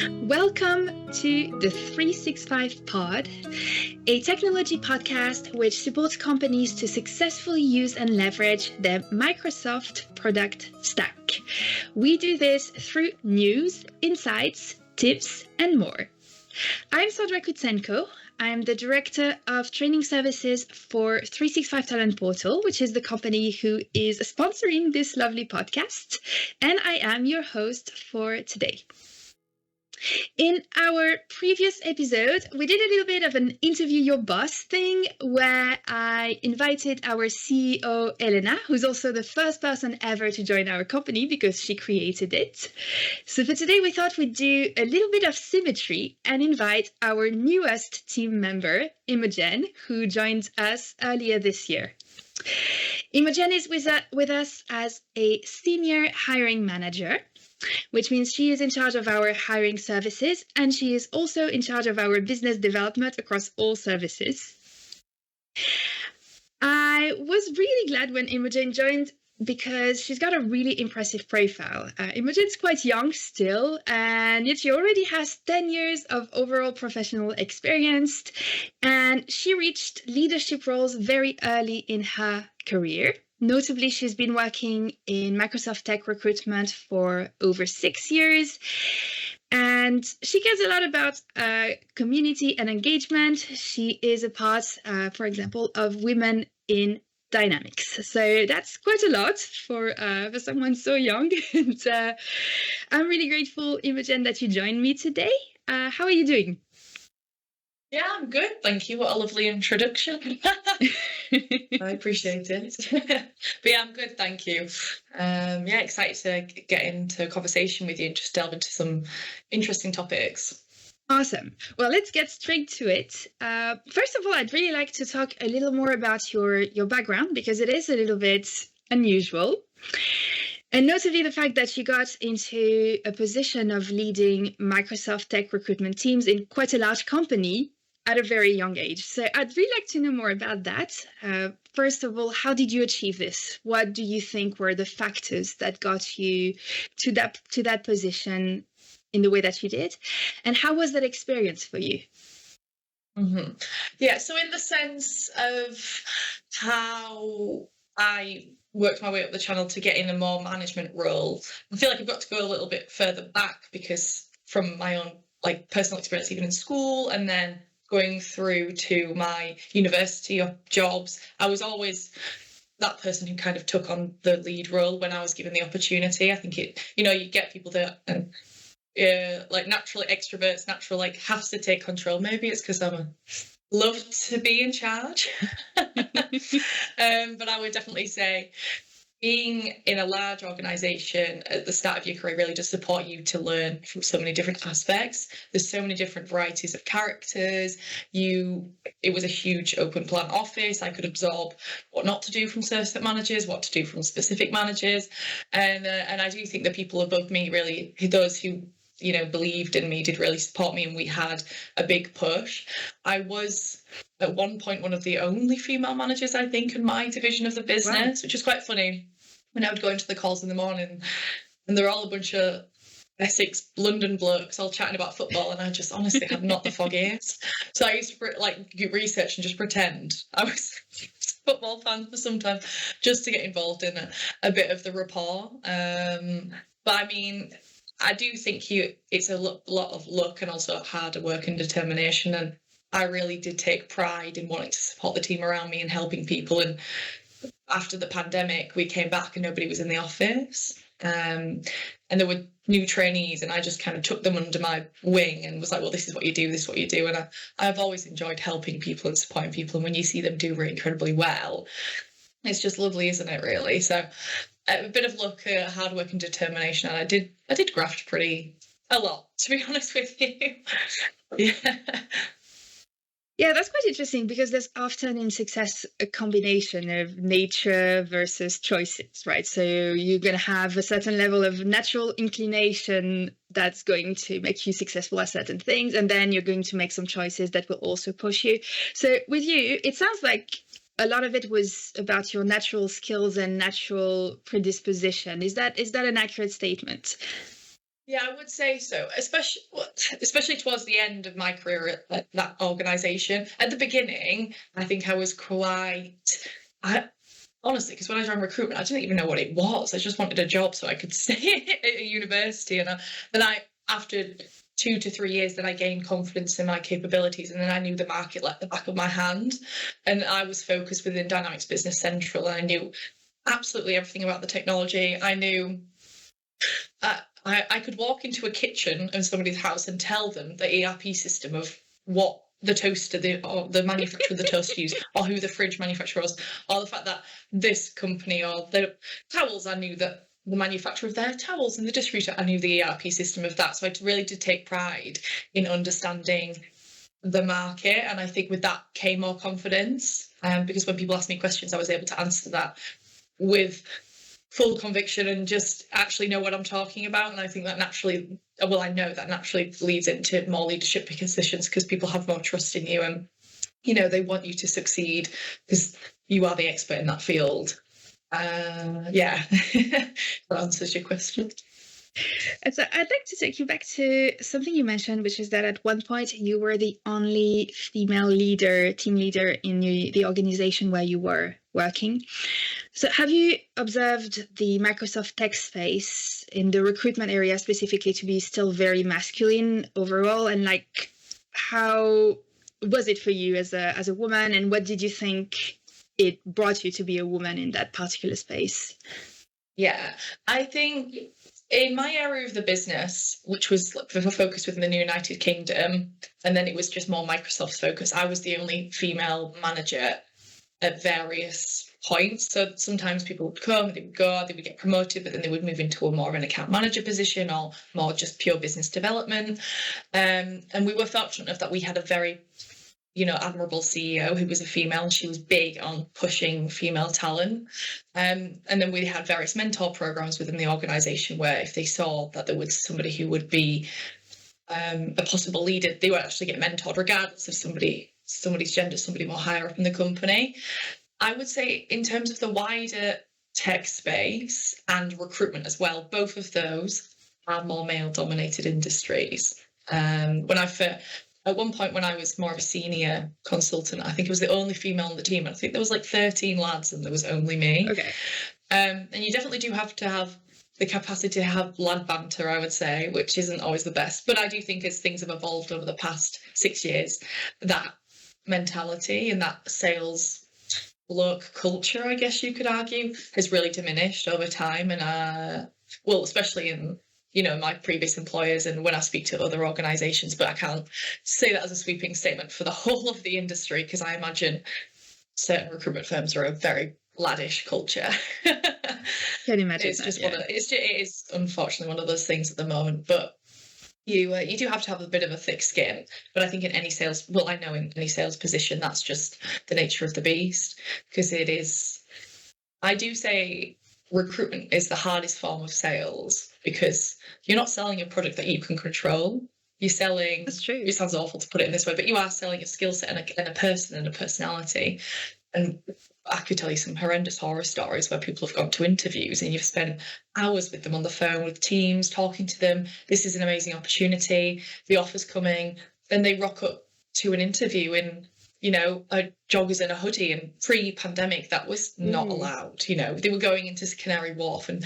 Welcome to the 365 Pod, a technology podcast which supports companies to successfully use and leverage their Microsoft product stack. We do this through news, insights, tips, and more. I'm Sandra Kutsenko. I'm the Director of Training Services for 365 Talent Portal, which is the company who is sponsoring this lovely podcast. And I am your host for today. In our previous episode, we did a little bit of an interview your boss thing where I invited our CEO, Elena, who's also the first person ever to join our company because she created it. So for today, we thought we'd do a little bit of symmetry and invite our newest team member, Imogen, who joined us earlier this year. Imogen is with us as a senior hiring manager, which means she is in charge of our hiring services, and she is also in charge of our business development across all services. I was really glad when Imogen joined because she's got a really impressive profile. Imogen's quite young still, and yet she already has 10 years of overall professional experience, and she reached leadership roles very early in her career. Notably, she's been working in Microsoft tech recruitment for over 6 years, and she cares a lot about community and engagement. She is a part, for example, of Women in Dynamics. So that's quite a lot for someone so young. And I'm really grateful, Imogen, that you joined me today. How are you doing? Yeah, I'm good. Thank you. What a lovely introduction. I appreciate it. But yeah, I'm good. Thank you. Yeah, excited to get into a conversation with you and just delve into some interesting topics. Awesome. Well, let's get straight to it. First of all, I'd really like to talk a little more about your background because it is a little bit unusual. And notably the fact that you got into a position of leading Microsoft tech recruitment teams in quite a large company at a very young age. So I'd really like to know more about that. First of all, how did you achieve this? What do you think were the factors that got you to that position in the way that you did? And how was that experience for you? Mm-hmm. Yeah, so in the sense of how I worked my way up the channel to get in a more management role, I feel like I've got to go a little bit further back because from my own personal experience, even in school, and then going through to my university jobs, I was always that person who kind of took on the lead role when I was given the opportunity. I think you get people that naturally extroverts, have to take control. Maybe it's because love to be in charge. But I would definitely say being in a large organisation at the start of your career really does support you to learn from so many different aspects. There's so many different varieties of characters. It was a huge open plan office. I could absorb what not to do from certain managers, what to do from specific managers. And I do think the people above me, really, those who believed in me, did really support me, and we had a big push. I was at one point one of the only female managers, I think, in my division of the business, Which is quite funny. When I would go into the calls in the morning and they're all a bunch of Essex, London blokes all chatting about football, and I just honestly had not the foggiest. So I used to do research and just pretend I was a football fan for some time just to get involved in a bit of the rapport. But I mean, I do think it's a lot of luck and also hard work and determination. And I really did take pride in wanting to support the team around me and helping people. And after the pandemic, we came back and nobody was in the office. And there were new trainees, and I just kind of took them under my wing and was like, well, this is what you do, this is what you do. And I've always enjoyed helping people and supporting people. And when you see them do really incredibly well, it's just lovely, isn't it, really? So a bit of luck, hard work and determination. And I did graft a lot, to be honest with you. Yeah. Yeah, that's quite interesting because there's often in success a combination of nature versus choices, right? So you're going to have a certain level of natural inclination that's going to make you successful at certain things, and then you're going to make some choices that will also push you. So with you, it sounds like a lot of it was about your natural skills and natural predisposition. Is that an accurate statement? Yeah, I would say so, especially towards the end of my career at that organisation. At the beginning, I think I was I honestly, because when I joined recruitment, I didn't even know what it was. I just wanted a job so I could stay at a university. Then after 2 to 3 years, then I gained confidence in my capabilities, and then I knew the market like the back of my hand. And I was focused within Dynamics Business Central, and I knew absolutely everything about the technology. I knew. I could walk into a kitchen in somebody's house and tell them the ERP system of what the toaster, or the manufacturer of the toaster used, or who the fridge manufacturer was, or the fact that this company, or the towels, I knew that the manufacturer of their towels, and the distributor, I knew the ERP system of that. So I really did take pride in understanding the market, and I think with that came more confidence, because when people asked me questions, I was able to answer that with full conviction and just actually know what I'm talking about. And I think that I know that naturally leads into more leadership positions, because people have more trust in you, and they want you to succeed because you are the expert in that field. Yeah, that answers your question. And so I'd like to take you back to something you mentioned, which is that at one point you were the only female team leader in the organization where you were working. So have you observed the Microsoft tech space in the recruitment area specifically to be still very masculine overall? And how was it for you as a woman, and what did you think it brought you to be a woman in that particular space? Yeah, I think in my area of the business, which was focused within the United Kingdom, and then it was just more Microsoft's focus, I was the only female manager at various points. So sometimes people would come, they would go, they would get promoted, but then they would move into a more of an account manager position, or more just pure business development. And we were fortunate enough that we had a very admirable CEO who was a female, and she was big on pushing female talent. And then we had various mentor programs within the organisation where if they saw that there was somebody who would be a possible leader, they would actually get mentored regardless of somebody's gender, somebody more higher up in the company. I would say in terms of the wider tech space and recruitment as well, both of those are more male-dominated industries. At one point when I was more of a senior consultant, I think I was the only female on the team. I think there was 13 lads and there was only me. Okay. And you definitely do have to have the capacity to have lad banter, I would say, which isn't always the best. But I do think as things have evolved over the past 6 years, that mentality and that sales look culture, I guess you could argue, has really diminished over time. And especially in my previous employers and when I speak to other organisations, but I can't say that as a sweeping statement for the whole of the industry, because I imagine certain recruitment firms are a very laddish culture. Can imagine. It's just it is unfortunately one of those things at the moment, but you do have to have a bit of a thick skin. But I think in any sales position, that's just the nature of the beast, because it is. I do say recruitment is the hardest form of sales, because you're not selling a product that you can control. You're selling. That's true. It sounds awful to put it in this way, but you are selling a skill set and a person and a personality. And I could tell you some horrendous horror stories where people have gone to interviews and you've spent hours with them on the phone with teams, talking to them. This is an amazing opportunity. The offer's coming. Then they rock up to an interview in a joggers and a hoodie, and pre-pandemic that was not allowed. They were going into Canary Wharf, and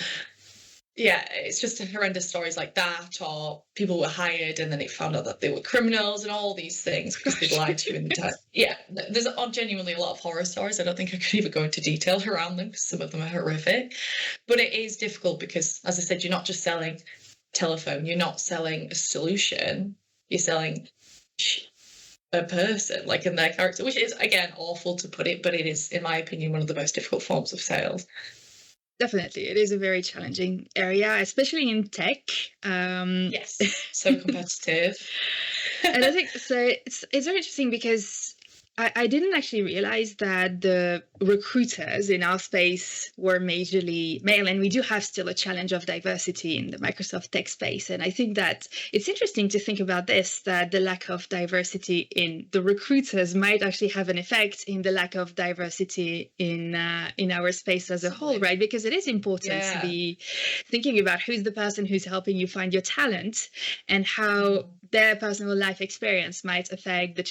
it's just horrendous stories like that. Or people were hired and then it found out that they were criminals and all these things because they lied to you in the time. There's genuinely a lot of horror stories. I don't think I could even go into detail around them because some of them are horrific. But it is difficult because, as I said, you're not just selling telephone, you're not selling a solution, you're selling a person, in their character, which is, again, awful to put it, but it is, in my opinion, one of the most difficult forms of sales. Definitely. It is a very challenging area, especially in tech. Yes, so competitive. And I think so. It's very interesting because I didn't actually realize that the recruiters in our space were majorly male, and we do have still a challenge of diversity in the Microsoft tech space. And I think that it's interesting to think about this, that the lack of diversity in the recruiters might actually have an effect in the lack of diversity in our space as a whole, right? Because it is important to be thinking about who's the person who's helping you find your talent and how their personal life experience might affect the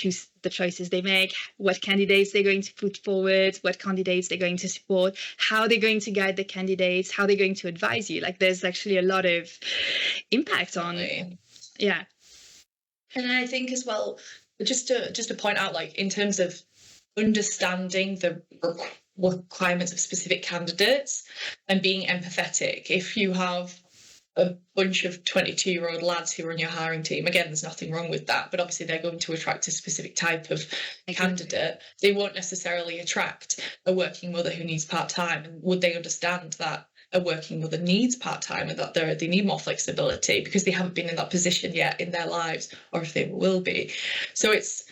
choices they make, what candidates they're going to put forward, what candidates they're going to support, how they're going to guide the candidates, how they're going to advise you. Like there's actually a lot of impact on, yeah. And I think as well, just to point out, like in terms of understanding the requirements of specific candidates and being empathetic, if you have a bunch of 22-year-old lads who are on your hiring team, again, there's nothing wrong with that, but obviously they're going to attract a specific type of candidate. They won't necessarily attract a working mother who needs part-time. And would they understand that a working mother needs part-time and that they need more flexibility because they haven't been in that position yet in their lives, or if they will be? So it's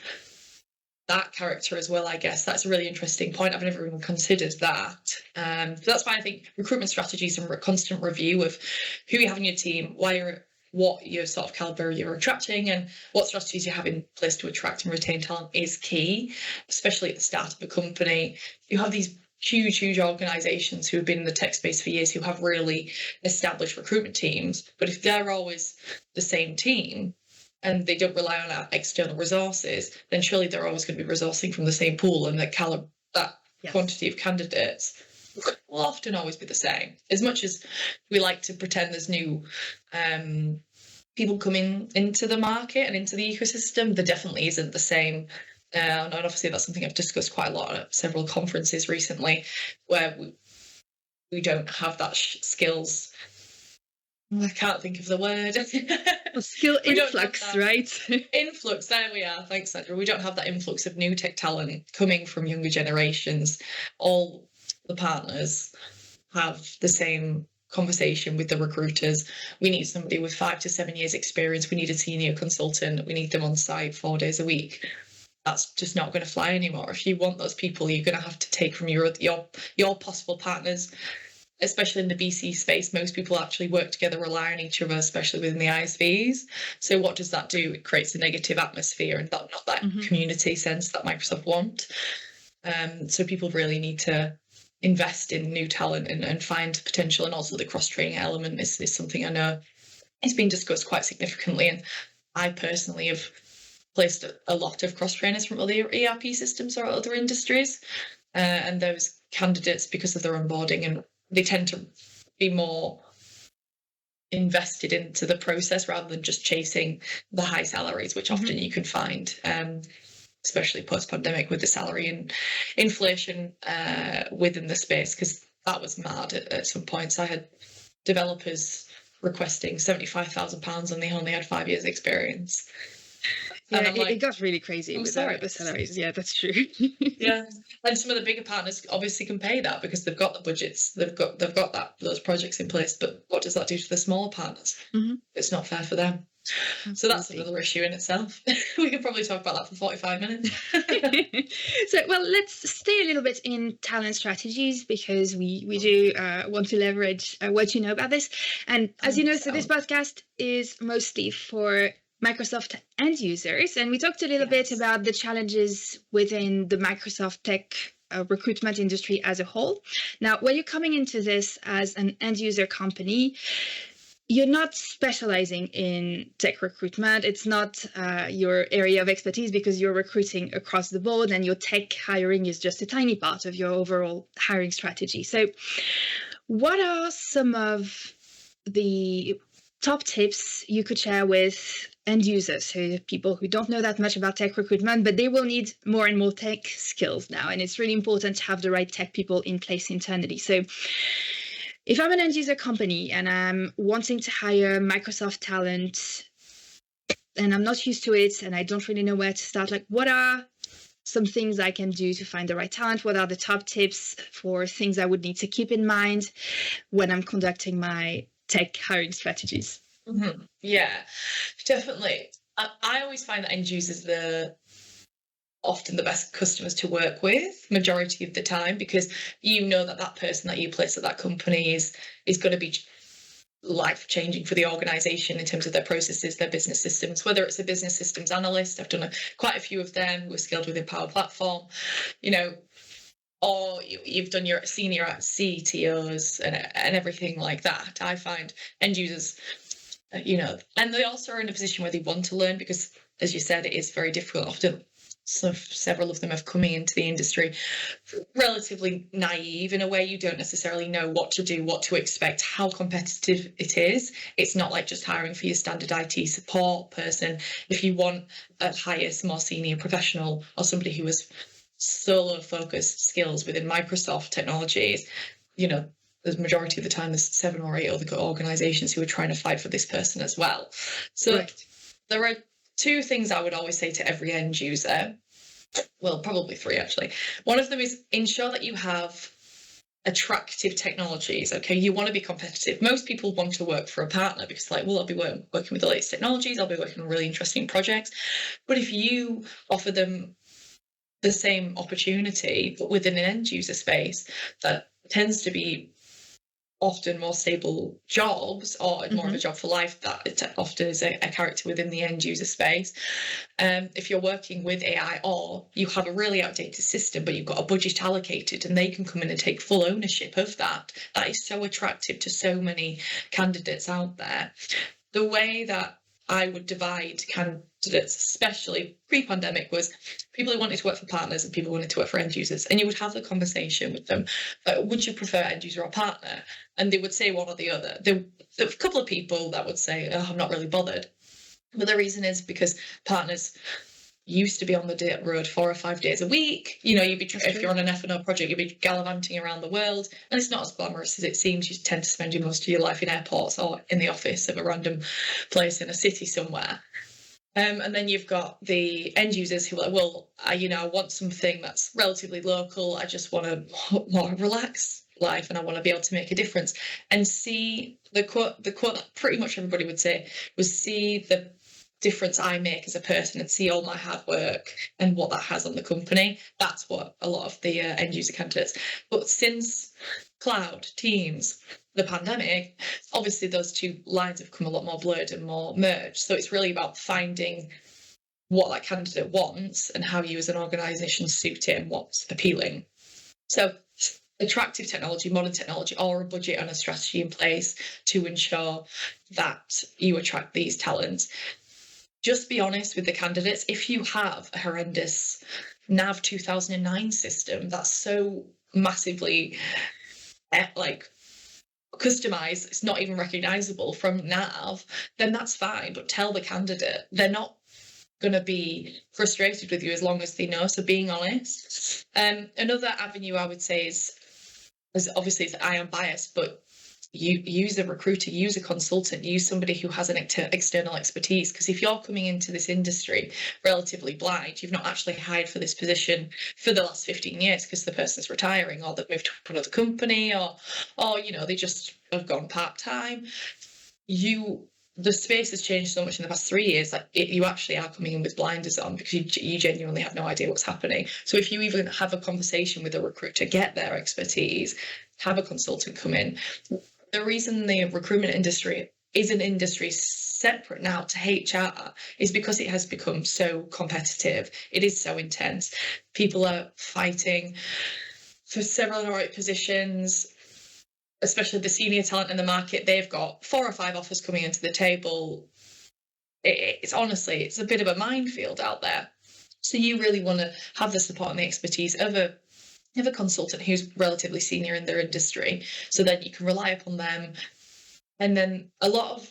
that character as well, I guess. That's a really interesting point. I've never even considered that. So that's why I think recruitment strategies and constant review of who you have in your team, what your sort of caliber you're attracting, and what strategies you have in place to attract and retain talent is key, especially at the start of a company. You have these huge organizations who have been in the tech space for years who have really established recruitment teams, but if they're always the same team and they don't rely on our external resources, then surely they're always going to be resourcing from the same pool, and that quantity of candidates will often always be the same. As much as we like to pretend there's new people coming into the market and into the ecosystem, there definitely isn't the same. And obviously that's something I've discussed quite a lot at several conferences recently, where we don't have that skills. I can't think of the word. Skill influx, right? Influx, there we are. Thanks, Sandra. We don't have that influx of new tech talent coming from younger generations. All the partners have the same conversation with the recruiters. We need somebody with 5 to 7 years experience. We need a senior consultant. We need them on site 4 days a week. That's just not going to fly anymore. If you want those people, you're going to have to take from your possible partners. Especially in the BC space, most people actually work together, rely on each other, especially within the ISVs. So what does that do? It creates a negative atmosphere and not that community sense that Microsoft want. So people really need to invest in new talent and find potential. And also the cross-training element is something I know it's been discussed quite significantly. And I personally have placed a lot of cross-trainers from other ERP systems or other industries. And those candidates, because of their onboarding, and they tend to be more invested into the process rather than just chasing the high salaries, which often you can find, especially post-pandemic with the salary and inflation within the space, because that was mad at some points. I had developers requesting £75,000 and they only had 5 years experience. Yeah, it got really crazy with the salaries. Yeah, that's true. Yeah, and some of the bigger partners obviously can pay that because they've got the budgets, they've got those projects in place. But what does that do to the smaller partners? It's not fair for them. Absolutely. So that's another issue in itself. We could probably talk about that for 45 minutes. So, well, let's stay a little bit in talent strategies because we do want to leverage what you know about this. And as you know, so this podcast is mostly for Microsoft end users, and we talked a little bit about the challenges within the Microsoft tech recruitment industry as a whole. Now, when you're coming into this as an end user company, you're not specializing in tech recruitment. It's not your area of expertise because you're recruiting across the board, and your tech hiring is just a tiny part of your overall hiring strategy. So what are some of the top tips you could share with end users, so people who don't know that much about tech recruitment, but they will need more and more tech skills now, and it's really important to have the right tech people in place internally. So if I'm an end user company and I'm wanting to hire Microsoft talent and I'm not used to it and I don't really know where to start, like what are some things I can do to find the right talent? What are the top tips for things I would need to keep in mind when I'm conducting my tech hiring strategies? Yeah, definitely. I always find that end users often the best customers to work with majority of the time, because you know that person that you place at that company is going to be life-changing for the organization in terms of their processes, their business systems. Whether it's a business systems analyst, I've done quite a few of them who are skilled within Power Platform, or you've done your senior CTOs and everything like that. I find end users, and they also are in a position where they want to learn, because, as you said, it is very difficult often. So several of them have coming into the industry relatively naive in a way. You don't necessarily know what to do, what to expect, how competitive it is. It's not like just hiring for your standard IT support person. If you want a higher, more senior professional or somebody who has solo focused skills within Microsoft technologies, the majority of the time there's 7 or 8 other organizations who are trying to fight for this person as well. So right. There are 2 things I would always say to every end user. Well, probably 3 actually. One of them is ensure that you have attractive technologies. Okay, you want to be competitive. Most people want to work for a partner because, I'll be working with the latest technologies, I'll be working on really interesting projects. But if you offer them the same opportunity, but within an end user space that tends to be often more stable jobs, or more of a job for life that it often is a character within the end user space. If you're working with AI, or you have a really outdated system but you've got a budget allocated and they can come in and take full ownership of that is so attractive to so many candidates out there. The way that I would divide candidates, especially pre-pandemic, was people who wanted to work for partners and people who wanted to work for end users. And you would have the conversation with them, would you prefer end user or partner? And they would say one or the other. There were a couple of people that would say, I'm not really bothered. But the reason is because partners used to be on the road 4 or 5 days a week. If you're on an F&O project, you'd be gallivanting around the world, and it's not as glamorous as it seems. You tend to spend most of your life in airports or in the office of a random place in a city somewhere. And then you've got the end users who are like, I want something that's relatively local. I just want a more relaxed life, and I want to be able to make a difference. And see the quote that pretty much everybody would say was, see the difference I make as a person and see all my hard work and what that has on the company. That's what a lot of the end user candidates. But since cloud, Teams, the pandemic, obviously those 2 lines have come a lot more blurred and more merged. So it's really about finding what that candidate wants and how you as an organisation suit it and what's appealing. So attractive technology, modern technology, or a budget and a strategy in place to ensure that you attract these talents. Just be honest with the candidates. If you have a horrendous NAV 2009 system that's so massively customized, it's not even recognizable from NAV, then that's fine. But tell the candidate. They're not going to be frustrated with you as long as they know. So being honest. Another avenue I would say is obviously I am biased, but you use a recruiter, use a consultant, use somebody who has an external expertise. Because if you're coming into this industry relatively blind, you've not actually hired for this position for the last 15 years because the person's retiring, or they've moved to another company, or they just have gone part-time. The space has changed so much in the past 3 years that you actually are coming in with blinders on, because you genuinely have no idea what's happening. So if you even have a conversation with a recruiter, get their expertise, have a consultant come in. The reason the recruitment industry is an industry separate now to HR is because it has become so competitive. It is so intense. People are fighting for several right positions, especially the senior talent in the market. They've got 4 or 5 offers coming into the table. It's honestly, it's a bit of a minefield out there. So you really want to have the support and the expertise of a consultant who's relatively senior in their industry, so that you can rely upon them. And then a lot of,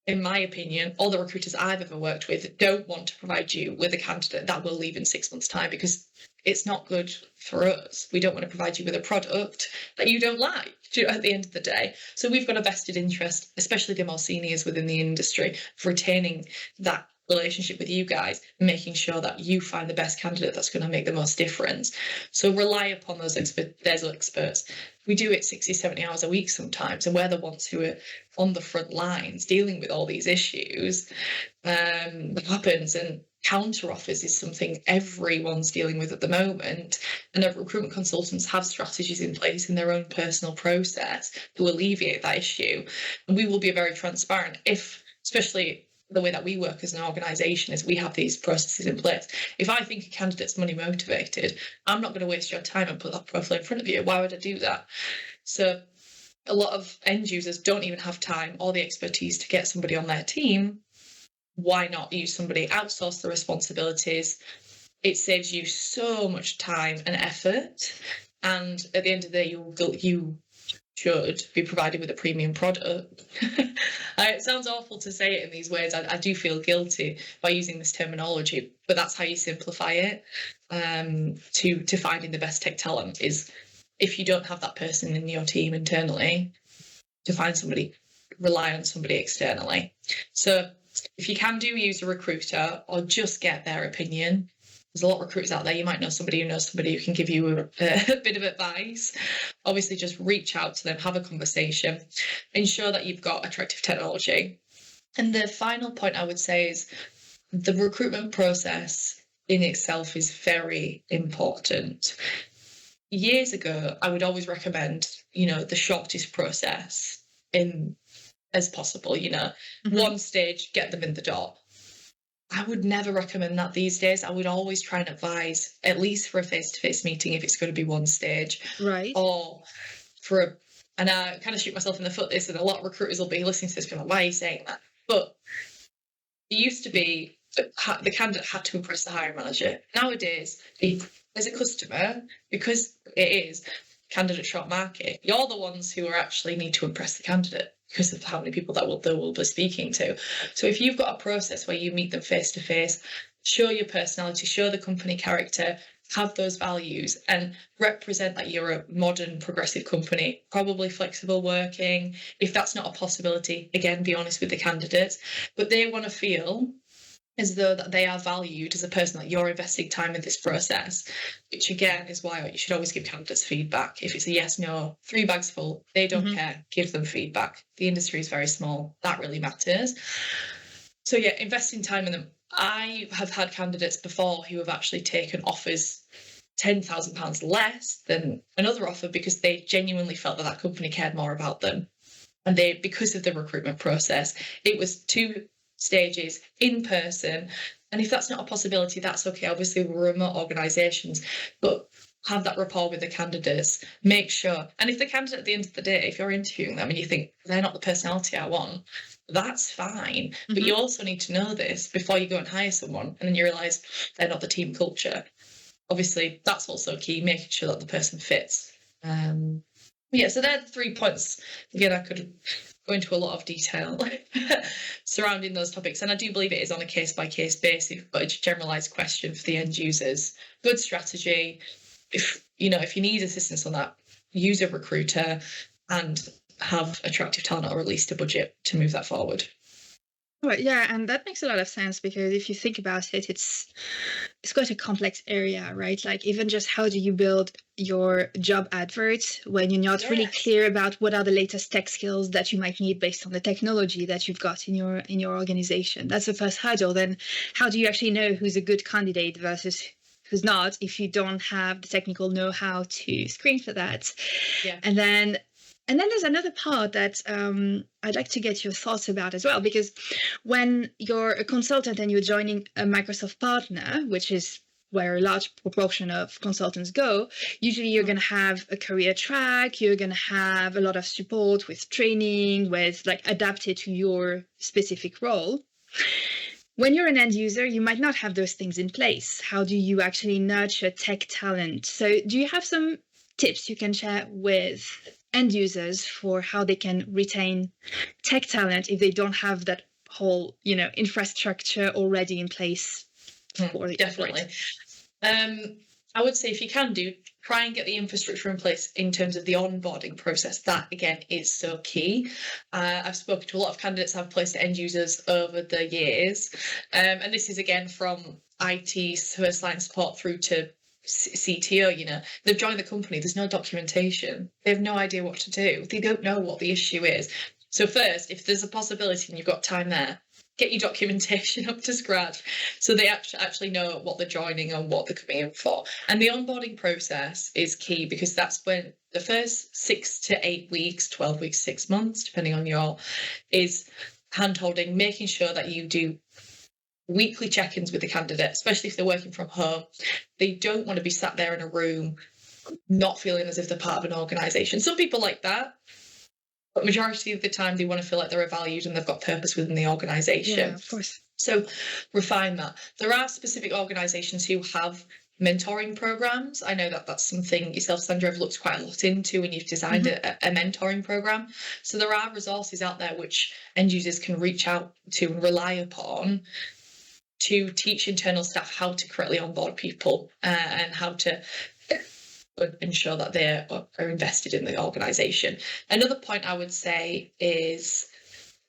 in my opinion, all the recruiters I've ever worked with don't want to provide you with a candidate that will leave in 6 months' time, because it's not good for us. We don't want to provide you with a product that you don't like at the end of the day. So we've got a vested interest, especially the more seniors within the industry, for retaining that relationship with you guys, making sure that you find the best candidate that's going to make the most difference. So rely upon those experts. We do it 60, 70 hours a week sometimes, and we're the ones who are on the front lines dealing with all these issues that happens. And counter offers is something everyone's dealing with at the moment, and recruitment consultants have strategies in place in their own personal process to alleviate that issue. And we will be very transparent if, especially the way that we work as an organisation, is we have these processes in place. If I think a candidate's money motivated, I'm not going to waste your time and put that profile in front of you. Why would I do that? So a lot of end users don't even have time or the expertise to get somebody on their team. Why not use somebody, outsource the responsibilities? It saves you so much time and effort. And at the end of the day, you should be provided with a premium product. It sounds awful to say it in these ways. I do feel guilty by using this terminology, but that's how you simplify it. To finding the best tech talent is, if you don't have that person in your team internally, to find somebody, rely on somebody externally. So if you can use a recruiter or just get their opinion. There's a lot of recruiters out there. You might know somebody who can give you a bit of advice. Obviously, just reach out to them, have a conversation, ensure that you've got attractive technology. And the final point I would say is the recruitment process in itself is very important. Years ago, I would always recommend, the shortest process as possible, one stage, get them in the door. I would never recommend that these days. I would always try and advise, at least for a face-to-face meeting, if it's going to be one stage. Right. Or and I kind of shoot myself in the foot this, and a lot of recruiters will be listening to this going, why are you saying that? But it used to be the candidate had to impress the hiring manager. Nowadays, as a customer, because it is candidate short market, you're the ones who actually need to impress the candidate because of how many people they will be speaking to. So if you've got a process where you meet them face to face, show your personality, show the company character, have those values, and represent that you're a modern, progressive company, probably flexible working. If that's not a possibility, again, be honest with the candidates. But they want to feel as though that they are valued as a person, that you're investing time in this process, which again is why you should always give candidates feedback. If it's a yes, no, 3 bags full, they don't care, give them feedback. The industry is very small. That really matters. So yeah, investing time in them. I have had candidates before who have actually taken offers £10,000 less than another offer because they genuinely felt that company cared more about them. And because of the recruitment process, it was 2 stages in person. And if that's not a possibility, that's okay. Obviously, we're remote organisations, but have that rapport with the candidates, make sure. And if the candidate at the end of the day, if you're interviewing them and you think they're not the personality I want, that's fine. But you also need to know this before you go and hire someone, and then you realise they're not the team culture. Obviously, that's also key, making sure that the person fits. So they're the 3 points. Again, I could go into a lot of detail surrounding those topics, and I do believe it is on a case-by-case basis, but it's a generalised question for the end users. Good strategy. If you need assistance on that, use a recruiter and have attractive talent, or at least a budget to move that forward. Right, yeah, and that makes a lot of sense, because if you think about it, it's quite a complex area, right? Like, even just how do you build your job advert when you're not really clear about what are the latest tech skills that you might need based on the technology that you've got in your organization? That's the first hurdle. Then how do you actually know who's a good candidate versus who's not if you don't have the technical know-how to screen for that? Yeah. And then there's another part that I'd like to get your thoughts about as well, because when you're a consultant and you're joining a Microsoft partner, which is where a large proportion of consultants go, usually you're going to have a career track, you're going to have a lot of support with training, with adapted to your specific role. When you're an end user, you might not have those things in place. How do you actually nurture tech talent? So do you have some tips you can share with end users for how they can retain tech talent if they don't have that whole, infrastructure already in place? Definitely. I would say, if you can try and get the infrastructure in place in terms of the onboarding process. That, again, is so key. I've spoken to a lot of candidates I've placed end users over the years. And this is, again, from IT first line support through to CTO. They've joined the company, there's no documentation, they have no idea what to do, they don't know what the issue is. So first, if there's a possibility and you've got time there, get your documentation up to scratch so they actually know what they're joining and what they're coming in for. And the onboarding process is key, because that's when the first 6 to 8 weeks, 12 weeks, 6 months, depending on is hand-holding, making sure that you do weekly check-ins with the candidate, especially if they're working from home. They don't want to be sat there in a room not feeling as if they're part of an organisation. Some people like that, but majority of the time they want to feel like they're valued and they've got purpose within the organisation. Yeah, of course. So refine that. There are specific organisations who have mentoring programs. I know that that's something yourself, Sandra, have looked quite a lot into when you've designed a mentoring program. So there are resources out there which end users can reach out to and rely upon to teach internal staff how to correctly onboard people and how to ensure that they are invested in the organisation. Another point I would say is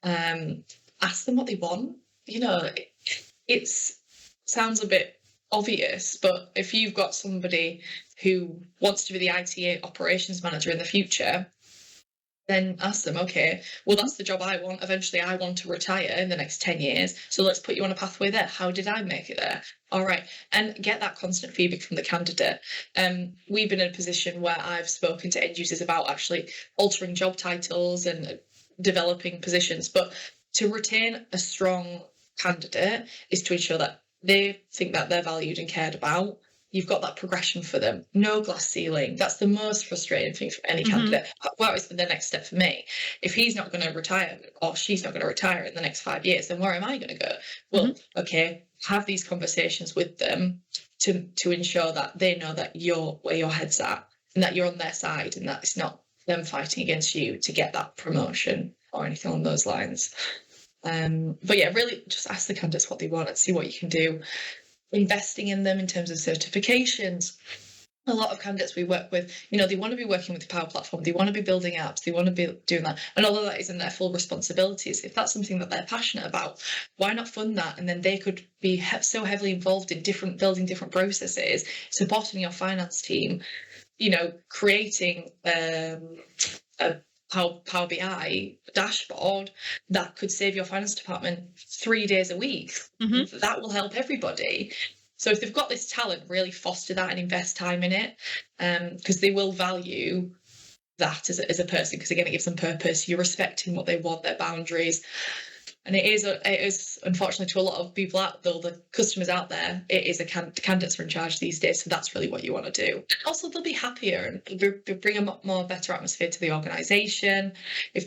ask them what they want. It sounds a bit obvious, but if you've got somebody who wants to be the IT operations manager in the future, then ask them, okay, well, that's the job I want. Eventually, I want to retire in the next 10 years. So let's put you on a pathway there. How did I make it there? All right. And get that constant feedback from the candidate. We've been in a position where I've spoken to end users about actually altering job titles and developing positions. But to retain a strong candidate is to ensure that they think that they're valued and cared about. You've got that progression for them. No glass ceiling. That's the most frustrating thing for any candidate. What is the next step for me? If he's not going to retire or she's not going to retire in the next 5 years, then where am I going to go? Well, okay, have these conversations with them to ensure that they know that you're where your head's at and that you're on their side and that it's not them fighting against you to get that promotion or anything along those lines. But yeah, really just ask the candidates what they want and see what you can do. Investing in them in terms of certifications. A lot of candidates we work with, they want to be working with the Power Platform, they want to be building apps, they want to be doing that. And although that isn't their full responsibilities, if that's something that they're passionate about, why not fund that? And then they could be so heavily involved in building different processes, supporting your finance team, creating a Power BI dashboard that could save your finance department 3 days a week. That will help everybody. So if they've got this talent, really foster that and invest time in it, because they will value that as a person, because again, it gives them purpose. You're respecting what they want, their boundaries. And it is unfortunately to a lot of people out there, the customers out there, it is the candidates are in charge these days. So that's really what you want to do. Also, they'll be happier and bring a better atmosphere to the organisation. If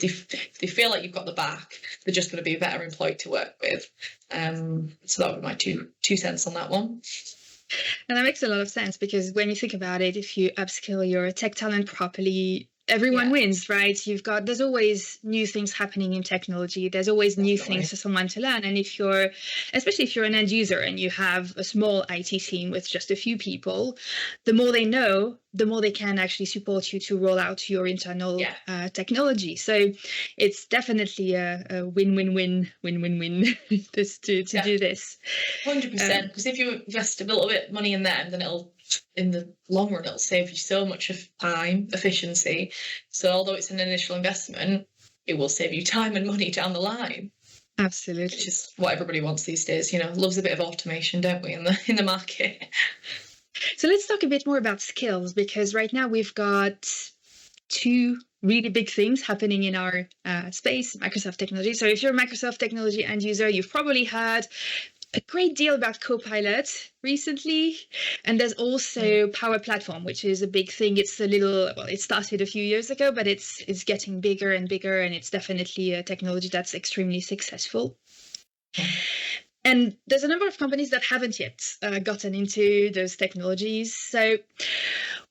they feel like you've got the back, they're just going to be a better employee to work with. So that would be my two cents on that one. And that makes a lot of sense, because when you think about it, if you upskill your tech talent properly, everyone wins, right? There's always new things happening in technology. There's always new things for someone to learn. And especially if you're an end user and you have a small IT team with just a few people, the more they know, the more they can actually support you to roll out your internal technology. So it's definitely a win-win-win just to do this. 100%. Because if you invest a little bit of money in them, then in the long run, it'll save you so much of time, efficiency. So although it's an initial investment, it will save you time and money down the line. Absolutely. Which is what everybody wants these days. Loves a bit of automation, don't we, in the market? So let's talk a bit more about skills, because right now we've got two really big things happening in our space, Microsoft technology. So if you're a Microsoft technology end user, you've probably heard a great deal about Copilot recently. And there's also Power Platform, which is a big thing. It started a few years ago, but it's getting bigger and bigger, and it's definitely a technology that's extremely successful. And there's a number of companies that haven't yet gotten into those technologies. So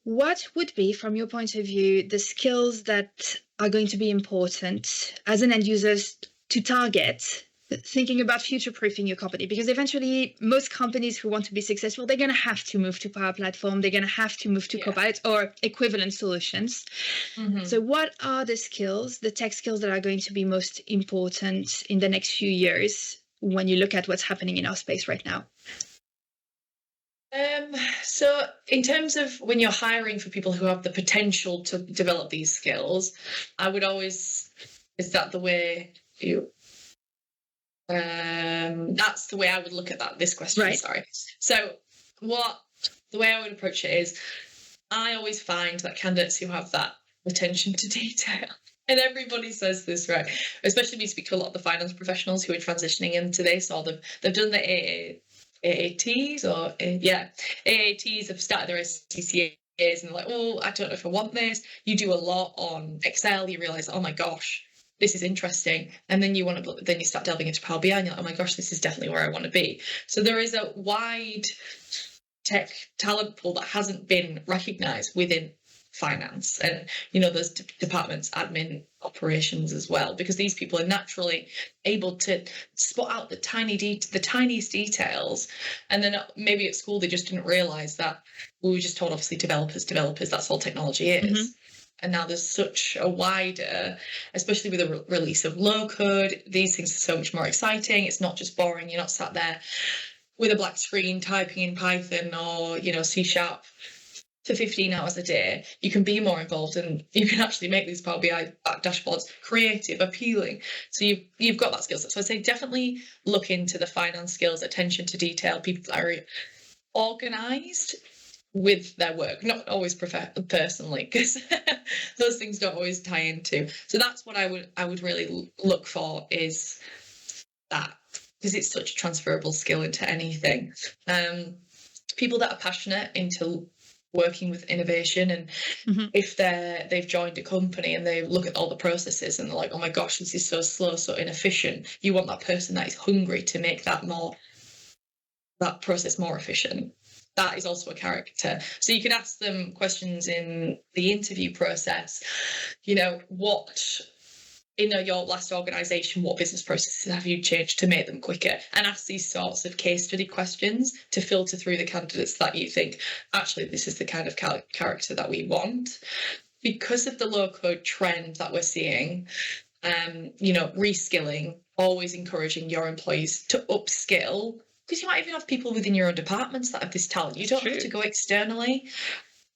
what would be, from your point of view, the skills that are going to be important as an end user to target, thinking about future-proofing your company? Because eventually, most companies who want to be successful, they're going to have to move to Power Platform. They're going to have to move to Copilot or equivalent solutions. So what are the tech skills that are going to be most important in the next few years when you look at what's happening in our space right now? So in terms of when you're hiring for people who have the potential to develop these skills, I would always, is that the way you That's the way I would look at this question. Right. Sorry. So the way I would approach it is, I always find that candidates who have that attention to detail, and everybody says this, right? Especially we speak to a lot of the finance professionals who are transitioning into this, or they've done the AATs, or AATs have started their ACCAs, and they're like, oh, I don't know if I want this. You do a lot on Excel, you realise, oh my gosh, this is interesting, and then you start delving into Power BI, and you're like, oh my gosh, this is definitely where I want to be. So there is a wide tech talent pool that hasn't been recognised within finance, and those departments, admin, operations as well, because these people are naturally able to spot out the tiniest details, and then maybe at school they just didn't realise that we were just told, obviously, developers, that's all technology is. Mm-hmm. And now there's such a wider, especially with the release of low code, these things are so much more exciting. It's not just boring. You're not sat there with a black screen typing in Python or C# for 15 hours a day. You can be more involved, and you can actually make these Power BI dashboards creative, appealing. So you've got that skill set. So I'd say definitely look into the finance skills, attention to detail, people that are organised with their work, not always personally, because those things don't always tie into. So that's what I would really look for, is that, because it's such a transferable skill into anything. People that are passionate into working with innovation, and mm-hmm. if they've joined a company and they look at all the processes and they're like, oh my gosh, this is so slow, so inefficient. You want that person that is hungry to make that process more efficient. That is also a character. So you can ask them questions in the interview process. What, in your last organisation, what business processes have you changed to make them quicker? And ask these sorts of case study questions to filter through the candidates that you think, actually, this is the kind of character that we want. Because of the low-code trend that we're seeing, reskilling, always encouraging your employees to upskill, because you might even have people within your own departments that have this talent. You don't have to go externally.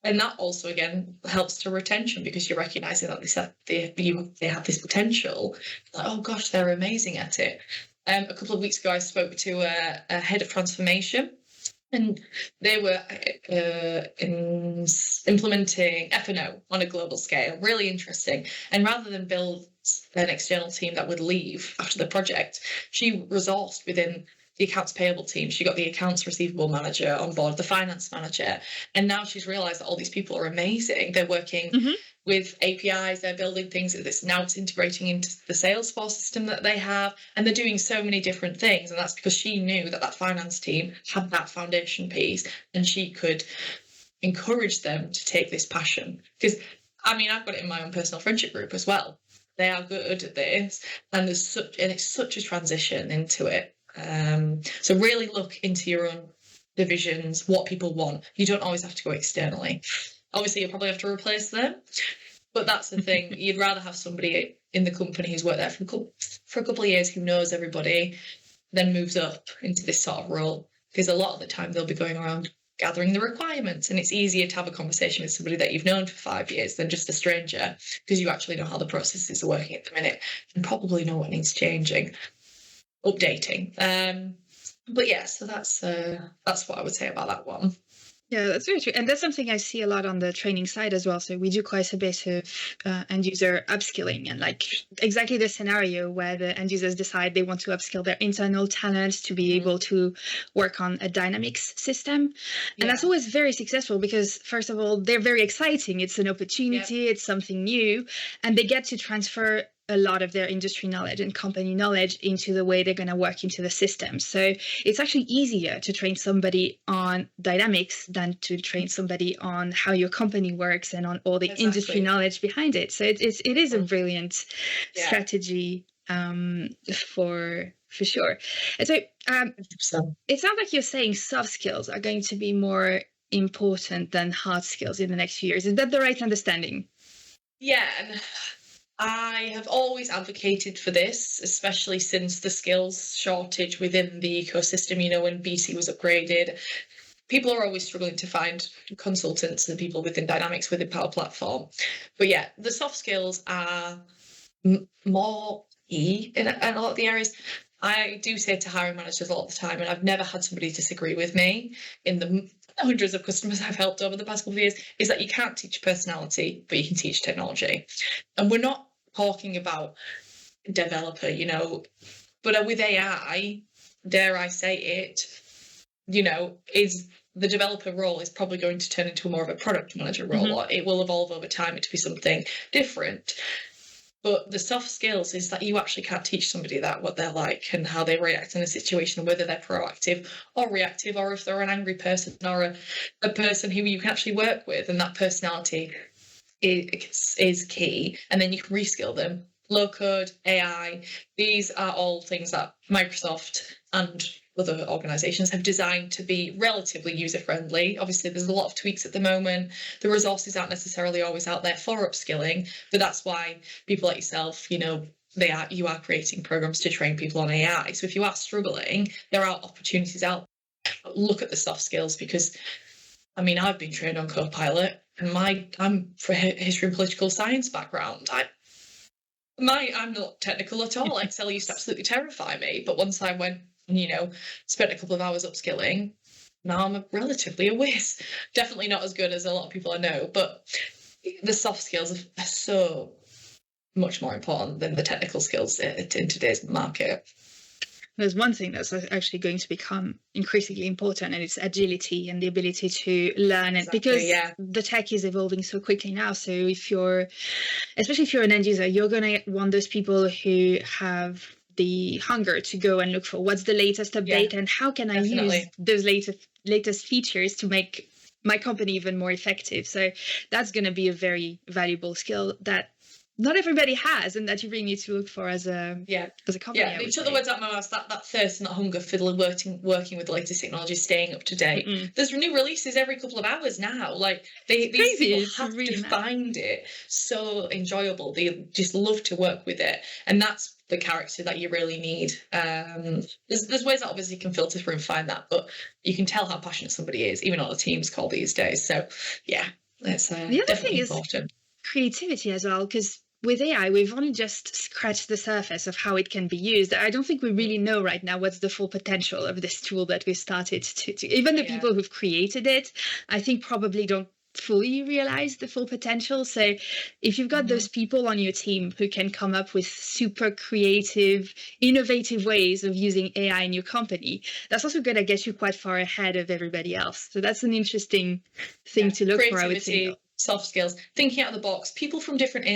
And that also, again, helps to retention, because you're recognising that they have this potential. Like, oh gosh, they're amazing at it. A couple of weeks ago, I spoke to a head of transformation, and they were implementing F&O on a global scale. Really interesting. And rather than build an external team that would leave after the project, she resourced within the accounts payable team. She got the accounts receivable manager on board, the finance manager. And now she's realised that all these people are amazing. They're working mm-hmm. with APIs, they're building things it's integrating into the Salesforce system that they have. And they're doing so many different things. And that's because she knew that finance team had that foundation piece, and she could encourage them to take this passion. Because, I've got it in my own personal friendship group as well. They are good at this, and it's such a transition into it. So really look into your own divisions, what people want. You don't always have to go externally. Obviously, you'll probably have to replace them, but that's the thing. You'd rather have somebody in the company who's worked there for a couple of years, who knows everybody, then moves up into this sort of role, because a lot of the time they'll be going around gathering the requirements, and it's easier to have a conversation with somebody that you've known for 5 years than just a stranger, because you actually know how the processes are working at the minute and probably know what needs changing. Updating. But yeah, so that's what I would say about that one. Yeah, that's very true. And that's something I see a lot on the training side as well. So we do quite a bit of end user upskilling, and like exactly the scenario where the end users decide they want to upskill their internal talents to be able to work on a dynamics system. And that's always very successful, because first of all, they're very exciting. It's an opportunity, it's something new, and they get to transfer a lot of their industry knowledge and company knowledge into the way they're going to work into the system. So it's actually easier to train somebody on dynamics than to train somebody on how your company works and on all the industry knowledge behind it. So it is a brilliant strategy for sure. And so it sounds like you're saying soft skills are going to be more important than hard skills in the next few years. Is that the right understanding? Yeah. I have always advocated for this, especially since the skills shortage within the ecosystem. When BC was upgraded, people are always struggling to find consultants and people within Dynamics, within Power Platform. But yeah, the soft skills are more key in a lot of the areas. I do say to hiring managers all the time, and I've never had somebody disagree with me in the hundreds of customers I've helped over the past couple of years, is that you can't teach personality, but you can teach technology. And we're not talking about developer, but with AI, dare I say it, is the developer role is probably going to turn into more of a product manager role, or it will evolve over time to be something different. But the soft skills is that you actually can't teach somebody that, what they're like and how they react in a situation, whether they're proactive or reactive, or if they're an angry person or a person who you can actually work with. And that personality is key. And then you can reskill them. Low code, AI, these are all things that Microsoft and other organisations have designed to be relatively user-friendly. Obviously, there's a lot of tweaks at the moment. The resources aren't necessarily always out there for upskilling, but that's why people like yourself, you are creating programs to train people on AI. So if you are struggling, there are opportunities out there. Look at the soft skills, because, I've been trained on Copilot, and I'm for history and political science background. I'm not technical at all. Excel used to absolutely terrify me, but once I went and, spent a couple of hours upskilling, now I'm relatively a whiz. Definitely not as good as a lot of people I know, but the soft skills are so much more important than the technical skills in today's market. There's one thing that's actually going to become increasingly important, and it's agility and the ability to learn. Exactly, because the tech is evolving so quickly now. So especially if you're an end user, you're going to want those people who have the hunger to go and look for what's the latest update and how can I use those latest features to make my company even more effective. So that's going to be a very valuable skill that not everybody has, and that you really need to look for as a company. Yeah, you took the words out of my mouth. That thirst and that hunger for working with the latest technology, staying up to date. There's new releases every couple of hours now. Like these people have to find it so enjoyable. They just love to work with it, and that's the character that you really need. There's ways that obviously you can filter through and find that, but you can tell how passionate somebody is, even on a Teams call these days. So yeah, that's the other thing important. Is creativity as well, because with AI, we've only just scratched the surface of how it can be used. I don't think we really know right now what's the full potential of this tool that we've started to even the people who've created it, I think probably don't fully realize the full potential. So if you've got those people on your team who can come up with super creative, innovative ways of using AI in your company, that's also going to get you quite far ahead of everybody else. So that's an interesting thing to look for, I would think. Soft skills, thinking out of the box, people from different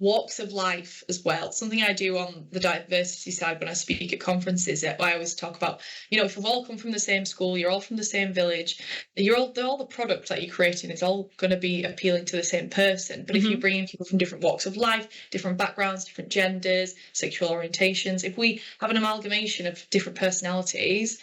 walks of life as well. Something I do on the diversity side when I speak at conferences, I always talk about, if you've all come from the same school, you're all from the same village, they're all the product that you're creating is all going to be appealing to the same person. But if you bring in people from different walks of life, different backgrounds, different genders, sexual orientations, if we have an amalgamation of different personalities,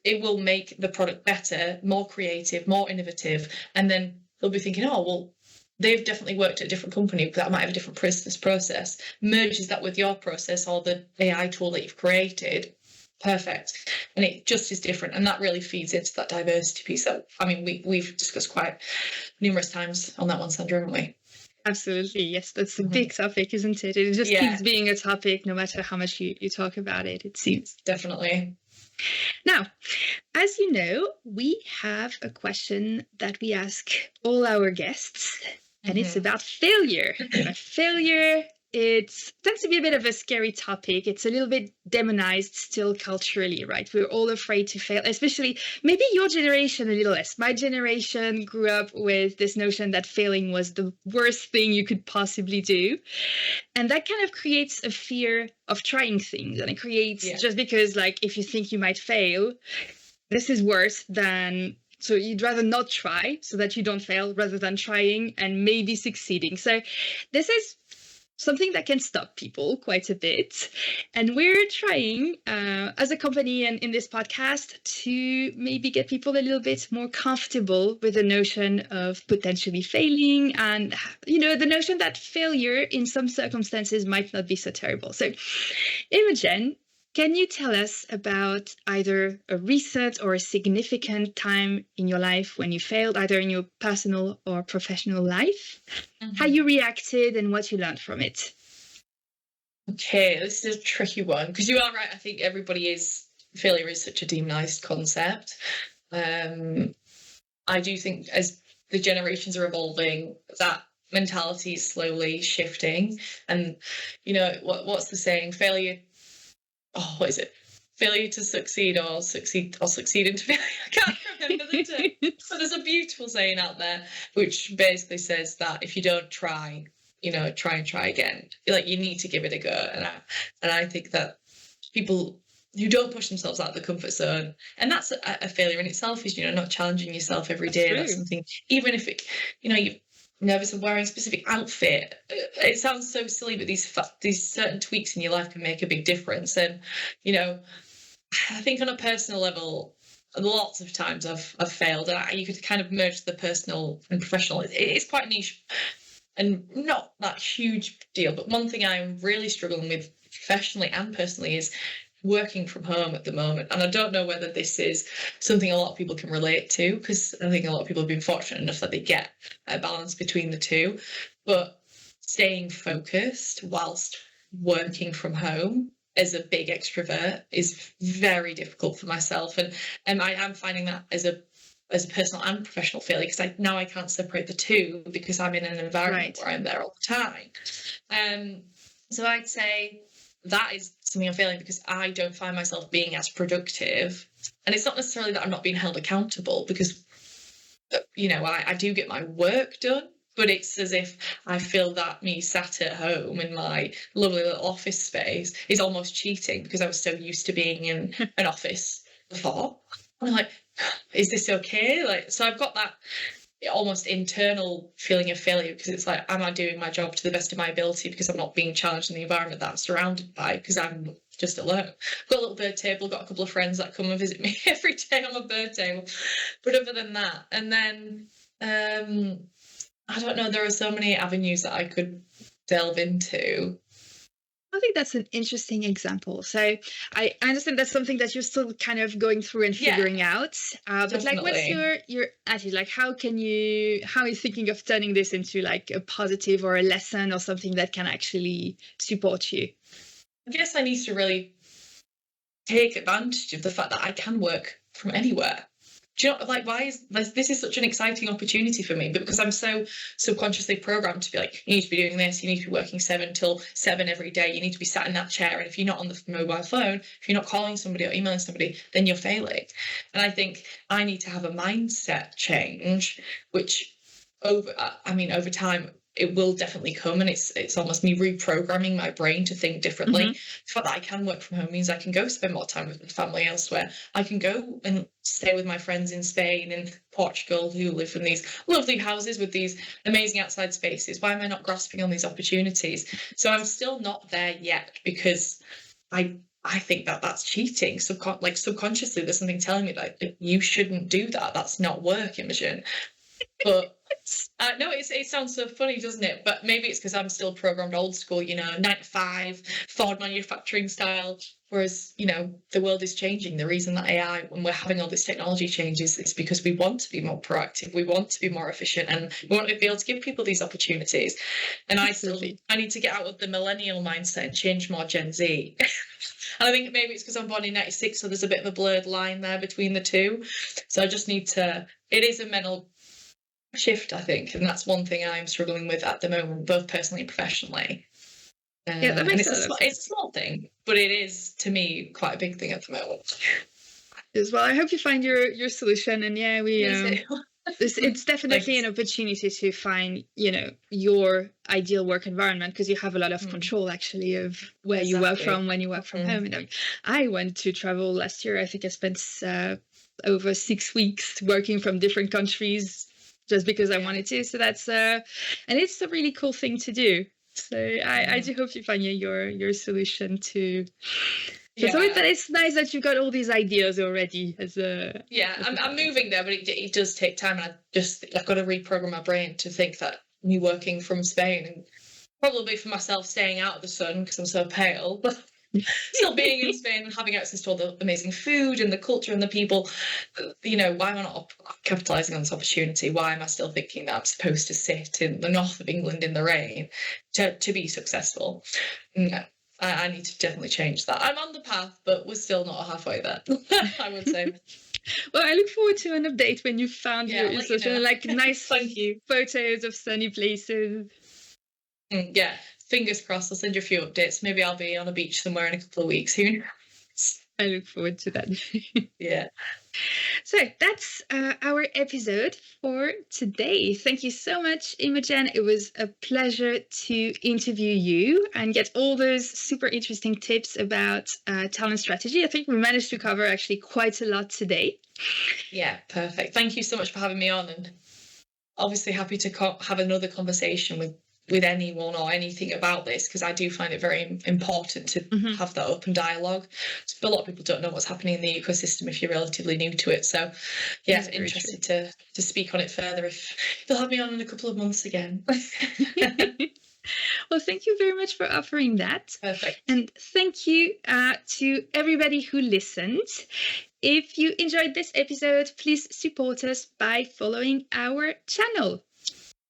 it will make the product better, more creative, more innovative, and then they'll be thinking, oh, well, they've definitely worked at a different company that might have a different business process. Merges that with your process or the AI tool that you've created. Perfect. And it just is different. And that really feeds into that diversity piece. So, we've discussed quite numerous times on that one, Sandra, haven't we? Absolutely. Yes, that's a big topic, isn't it? It just keeps being a topic no matter how much you talk about it, it seems. Definitely. Now, as you know, we have a question that we ask all our guests, and it's about failure. Failure, it tends to be a bit of a scary topic. It's a little bit demonized still culturally, right? We're all afraid to fail, especially maybe your generation a little less. My generation grew up with this notion that failing was the worst thing you could possibly do. And that kind of creates a fear of trying things. And it creates, just because, if you think you might fail, this is worse than... So you'd rather not try so that you don't fail rather than trying and maybe succeeding. So this is something that can stop people quite a bit. And we're trying, as a company and in this podcast, to maybe get people a little bit more comfortable with the notion of potentially failing and, the notion that failure in some circumstances might not be so terrible. So, Imogen, can you tell us about either a recent or a significant time in your life when you failed, either in your personal or professional life, how you reacted and what you learned from it? Okay, this is a tricky one because you are right. I think failure is such a demonized concept. I do think as the generations are evolving, that mentality is slowly shifting. And what's the saying? Failure. Oh, what is it? Failure to succeed, or succeed into failure. I can't remember the term. But there's a beautiful saying out there which basically says that if you don't try, try and try again. Like, you need to give it a go. And I think that people who don't push themselves out of the comfort zone, and that's a failure in itself, is not challenging yourself every day. That's something, even if you're nervous of wearing a specific outfit. It sounds so silly, but these certain tweaks in your life can make a big difference. And I think on a personal level, lots of times I've failed, and you could kind of merge the personal and professional. It's quite niche and not that huge deal. But one thing I'm really struggling with professionally and personally is working from home at the moment. And I don't know whether this is something a lot of people can relate to, because I think a lot of people have been fortunate enough that they get a balance between the two. But staying focused whilst working from home as a big extrovert is very difficult for myself. And I am finding that as a personal and professional failure, because I can't separate the two because I'm in an environment where I'm there all the time. So I'd say that is something I'm failing, because I don't find myself being as productive. And it's not necessarily that I'm not being held accountable, because I do get my work done, but it's as if I feel that me sat at home in my lovely little office space is almost cheating, because I was so used to being in an office before. And I'm like, is this okay? So I've got that almost internal feeling of failure, because it's like, am I doing my job to the best of my ability, because I'm not being challenged in the environment that I'm surrounded by, because I'm just alone. I've got a little bird table, got a couple of friends that come and visit me every day on my bird table. But other than that, and then I don't know, there are so many avenues that I could delve into. I think that's an interesting example. So I understand that's something that you're still kind of going through and figuring out. But what's your attitude? How are you thinking of turning this into a positive or a lesson or something that can actually support you? I guess I need to really take advantage of the fact that I can work from anywhere. Do you know, why is this is such an exciting opportunity for me? Because I'm so subconsciously programmed to be like, you need to be doing this, you need to be working 7 till 7 every day, you need to be sat in that chair, and if you're not on the mobile phone, if you're not calling somebody or emailing somebody, then you're failing. And I think I need to have a mindset change, which over time it will definitely come, and it's almost me reprogramming my brain to think differently. The fact that I can work from home means I can go spend more time with my family elsewhere. I can go and stay with my friends in Spain and Portugal who live in these lovely houses with these amazing outside spaces. Why am I not grasping on these opportunities? So I'm still not there yet, because I think that that's cheating. Subconsciously, there's something telling me that you shouldn't do that. That's not work, Imogen. But no, it sounds so funny, doesn't it? But maybe it's because I'm still programmed old school, 9 to 5, Ford manufacturing style. Whereas, the world is changing. The reason that AI, when we're having all this technology changes, is because we want to be more proactive. We want to be more efficient, and we want to be able to give people these opportunities. And I need to get out of the millennial mindset and change more Gen Z. And I think maybe it's because I'm born in 96, so there's a bit of a blurred line there between the two. So I just need to, it is a mental shift, I think, and that's one thing I'm struggling with at the moment, both personally and professionally. Yeah, that makes sense. It's a small thing, but it is, to me, quite a big thing at the moment. As well, I hope you find your solution, and it's definitely an opportunity to find your ideal work environment, because you have a lot of control actually of where you work from when you work from home. And I went to travel last year. I think I spent over 6 weeks working from different countries, just because I wanted to. So that's and it's a really cool thing to do. So I do hope you find your solution to. So it's nice that you've got all these ideas already. I'm moving there, but it does take time, and I've got to reprogram my brain to think that me working from Spain, and probably for myself staying out of the sun because I'm so pale, but still being in Spain and having access to all the amazing food and the culture and the people, why am I not capitalising on this opportunity? Why am I still thinking that I'm supposed to sit in the north of England in the rain to be successful? I need to definitely change that. I'm on the path, but we're still not halfway there, I would say. Well, I look forward to an update when you found Yeah, your let you social, know. like nice Thank you. photos of sunny places. Yeah, fingers crossed. I'll send you a few updates. Maybe I'll be on a beach somewhere in a couple of weeks. Who knows? I look forward to that. Yeah. So that's our episode for today. Thank you so much, Imogen. It was a pleasure to interview you and get all those super interesting tips about talent strategy. I think we managed to cover actually quite a lot today. Yeah, perfect. Thank you so much for having me on, and obviously happy to have another conversation with anyone or anything about this, because I do find it very important to have that open dialogue. A lot of people don't know what's happening in the ecosystem if you're relatively new to it. So yeah, interested to speak on it further if you'll have me on in a couple of months again. Well, thank you very much for offering that. Perfect. And thank you to everybody who listened. If you enjoyed this episode, please support us by following our channel.